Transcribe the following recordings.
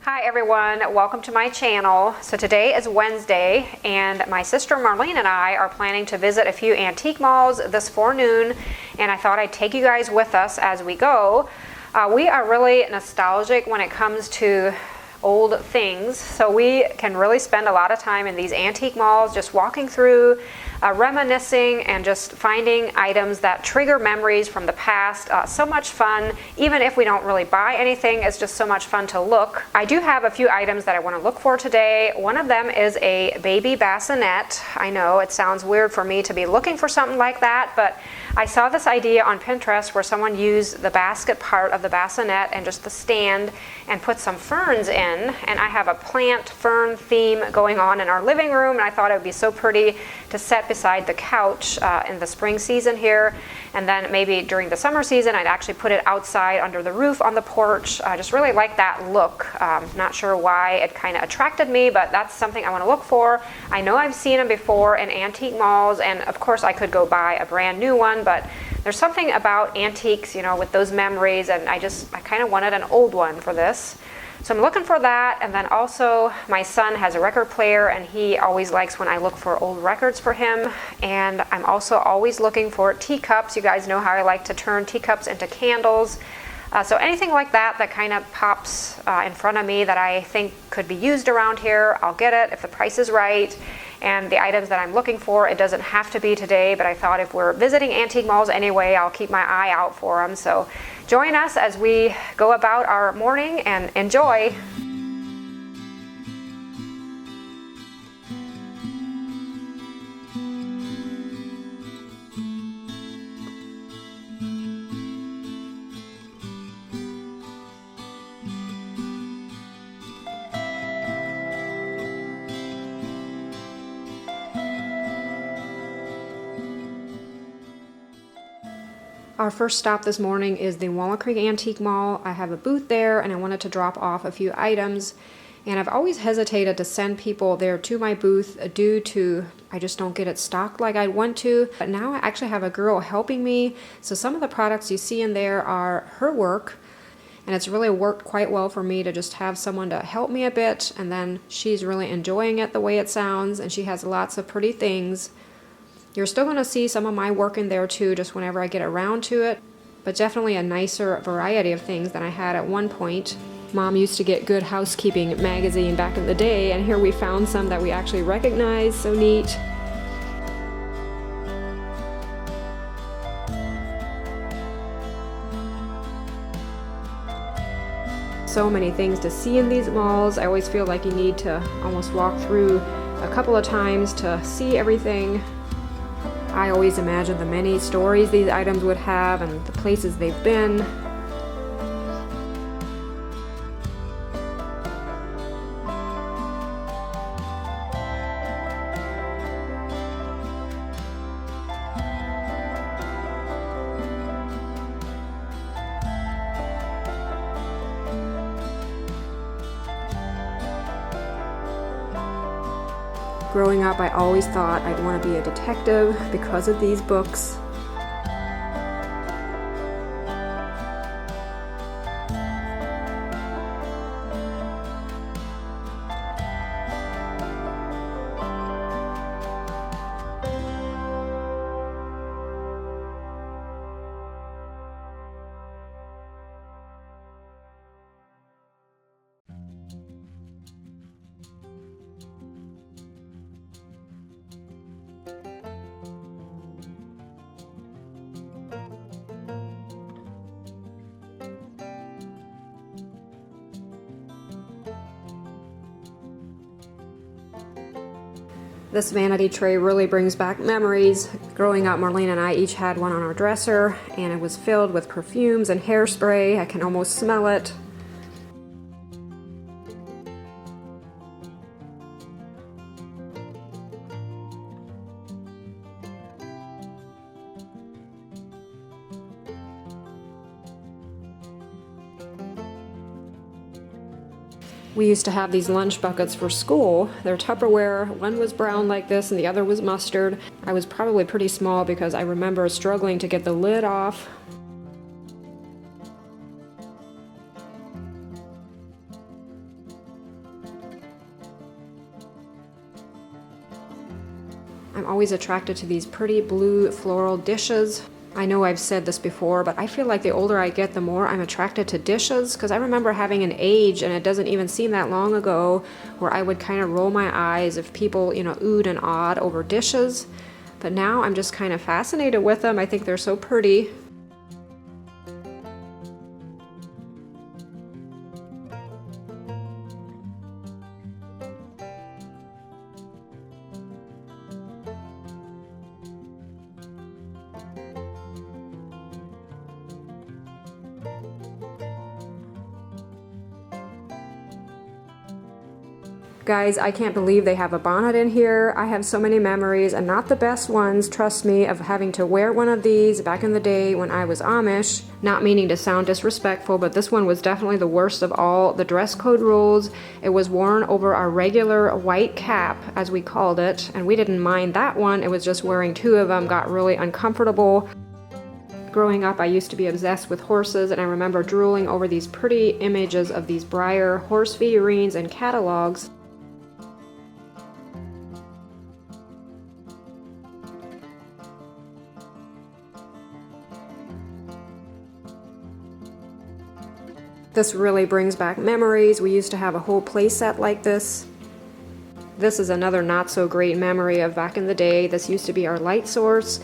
Hi everyone, welcome to my channel. So today is Wednesday and my sister Marlene and I are planning to visit a few antique malls this forenoon, and I thought I'd take you guys with us as we go. We are really nostalgic when it comes to old things, so we can really spend a lot of time in these antique malls just walking through, reminiscing and just finding items that trigger memories from the past. So much fun. Even if we don't really buy anything, it's just so much fun to look. I do have a few items that I want to look for today. One of them is a baby bassinet. I know it sounds weird for me to be looking for something like that, but I saw this idea on Pinterest where someone used the basket part of the bassinet and just the stand and put some ferns in, and I have a plant fern theme going on in our living room, and I thought it would be so pretty to set beside the couch in the spring season here, and then maybe during the summer season I'd actually put it outside under the roof on the porch. I just really like that look. Not sure why it kind of attracted me, but that's something I want to look for. I know I've seen them before in antique malls, and of course I could go buy a brand new one, but there's something about antiques, you know, with those memories, and I kind of wanted an old one for this. So I'm looking for that, and then also my son has a record player and he always likes when I look for old records for him, and I'm also always looking for teacups. You guys know how I like to turn teacups into candles. So anything like that that kind of pops in front of me that I think could be used around here, I'll get it if the price is right. And the items that I'm looking for, it doesn't have to be today, but I thought if we're visiting antique malls anyway, I'll keep my eye out for them. So join us as we go about our morning and enjoy. Our first stop this morning is the Walnut Creek Antique Mall. I have a booth there and I wanted to drop off a few items, and I've always hesitated to send people there to my booth due to I just don't get it stocked like I want to. But now I actually have a girl helping me, so some of the products you see in there are her work, and it's really worked quite well for me to just have someone to help me a bit, and then she's really enjoying it the way it sounds, and she has lots of pretty things. You're still going to see some of my work in there too, just whenever I get around to it, but definitely a nicer variety of things than I had at one point. Mom used to get Good Housekeeping magazine back in the day, and here we found some that we actually recognize. So neat. So many things to see in these malls. I always feel like you need to almost walk through a couple of times to see everything. I always imagine the many stories these items would have and the places they've been. Growing up, I always thought I'd want to be a detective because of these books. This vanity tray really brings back memories. Growing up, Marlene and I each had one on our dresser, and it was filled with perfumes and hairspray. I can almost smell it. We used to have these lunch buckets for school. They're Tupperware. One was brown like this and the other was mustard. I was probably pretty small because I remember struggling to get the lid off. I'm always attracted to these pretty blue floral dishes. I know I've said this before, but I feel like the older I get, the more I'm attracted to dishes, because I remember having an age, and it doesn't even seem that long ago, where I would kind of roll my eyes if people, oohed and awed over dishes. But now I'm just kind of fascinated with them. I think they're so pretty. Guys, I can't believe they have a bonnet in here. I have so many memories, and not the best ones, trust me, of having to wear one of these back in the day when I was Amish. Not meaning to sound disrespectful, but this one was definitely the worst of all the dress code rules. It was worn over our regular white cap, as we called it, and we didn't mind that one. It was just wearing two of them got really uncomfortable. Growing up, I used to be obsessed with horses, and I remember drooling over these pretty images of these Breyer horse figurines and catalogs. This really brings back memories. We used to have a whole play set like this. This is another not so great memory of back in the day. This used to be our light source,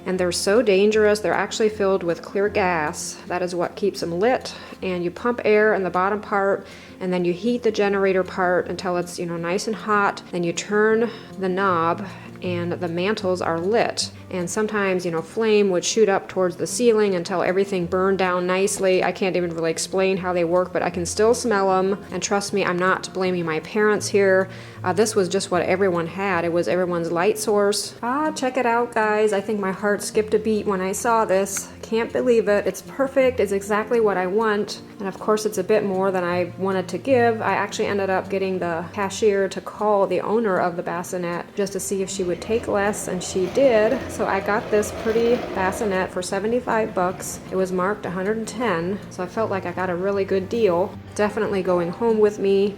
and they're so dangerous. They're actually filled with clear gas. That is what keeps them lit. And you pump air in the bottom part, and then you heat the generator part until it's, nice and hot. Then you turn the knob, and the mantles are lit. And sometimes, flame would shoot up towards the ceiling until everything burned down nicely. I can't even really explain how they work, but I can still smell them. And trust me, I'm not blaming my parents here. This was just what everyone had. It was everyone's light source. Check it out, guys. I think my heart skipped a beat when I saw this. Can't believe it. It's perfect. It's exactly what I want. And of course, it's a bit more than I wanted to give. I actually ended up getting the cashier to call the owner of the bassinet just to see if she would take less, and she did. So I got this pretty bassinet for 75 bucks. It was marked 110, so I felt like I got a really good deal. Definitely going home with me.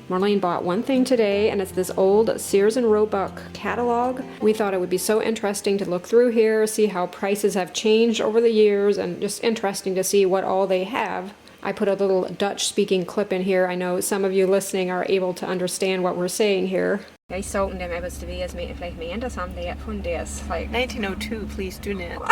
Marlene bought one thing today, and it's this old Sears and Roebuck catalog. We thought it would be so interesting to look through here, see how prices have changed over the years, and just interesting to see what all they have. I put a little Dutch-speaking clip in here. I know some of you listening are able to understand what we're saying here. Jeg så dem hvis det vi med vielleicht med andre sammen der von deres like 1902 please do not.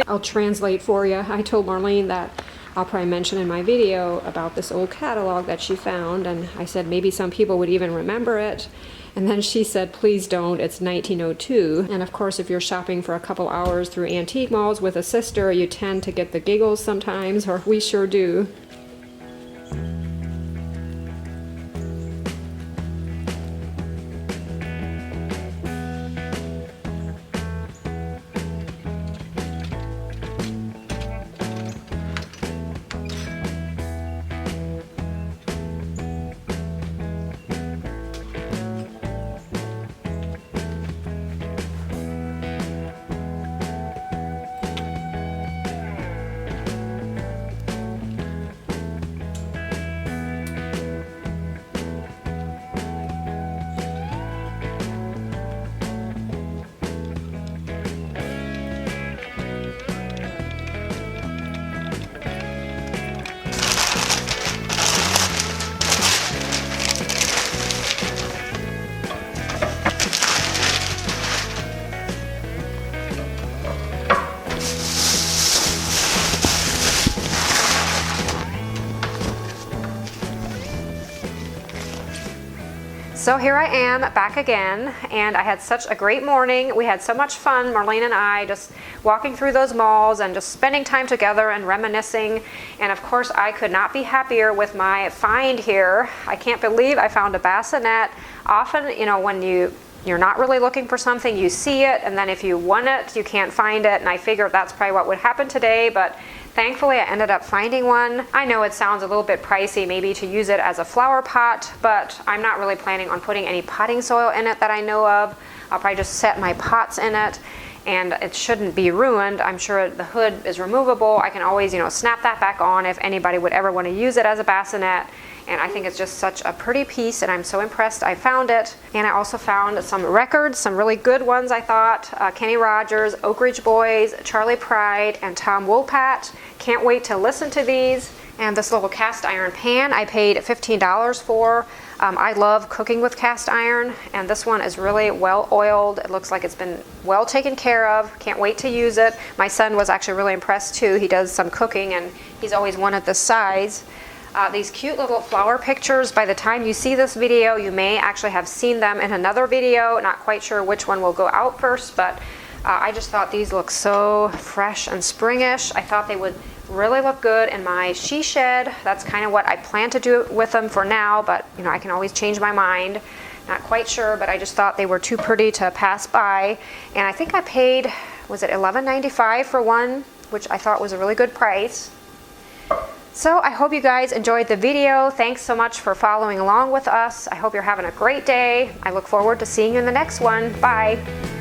I'll translate for you. I told Marlene that I'll probably mention in my video about this old catalog that she found, and I said maybe some people would even remember it. And then she said, please don't, it's 1902. And of course, if you're shopping for a couple hours through antique malls with a sister, you tend to get the giggles sometimes, or we sure do. So here I am back again, and I had such a great morning. We had so much fun, Marlene and I, just walking through those malls and just spending time together and reminiscing. And of course, I could not be happier with my find here. I can't believe I found a bassinet. Often, when you're not really looking for something, you see it, and then if you want it, you can't find it. And I figured that's probably what would happen today, but thankfully I ended up finding one. I know it sounds a little bit pricey maybe to use it as a flower pot, but I'm not really planning on putting any potting soil in it that I know of. I'll probably just set my pots in it, and it shouldn't be ruined. I'm sure the hood is removable. I can always, snap that back on if anybody would ever want to use it as a bassinet. and I think it's just such a pretty piece, and I'm so impressed I found it. And I also found some records, some really good ones I thought. Kenny Rogers, Oak Ridge Boys, Charlie Pride, and Tom Wopat. Can't wait to listen to these. And this little cast iron pan I paid $15 for. I love cooking with cast iron, and this one is really well oiled. It looks like it's been well taken care of. Can't wait to use it. My son was actually really impressed too. He does some cooking and he's always wanted this size. These cute little flower pictures, by the time you see this video, you may actually have seen them in another video. Not quite sure which one will go out first, but I just thought these look so fresh and springish. I thought they would really look good in my she shed. That's kind of what I plan to do with them for now, but you know, I can always change my mind. Not quite sure, but I just thought they were too pretty to pass by. And I think I paid, was it $11.95 for one, which I thought was a really good price. So I hope you guys enjoyed the video. Thanks so much for following along with us. I hope you're having a great day. I look forward to seeing you in the next one. Bye.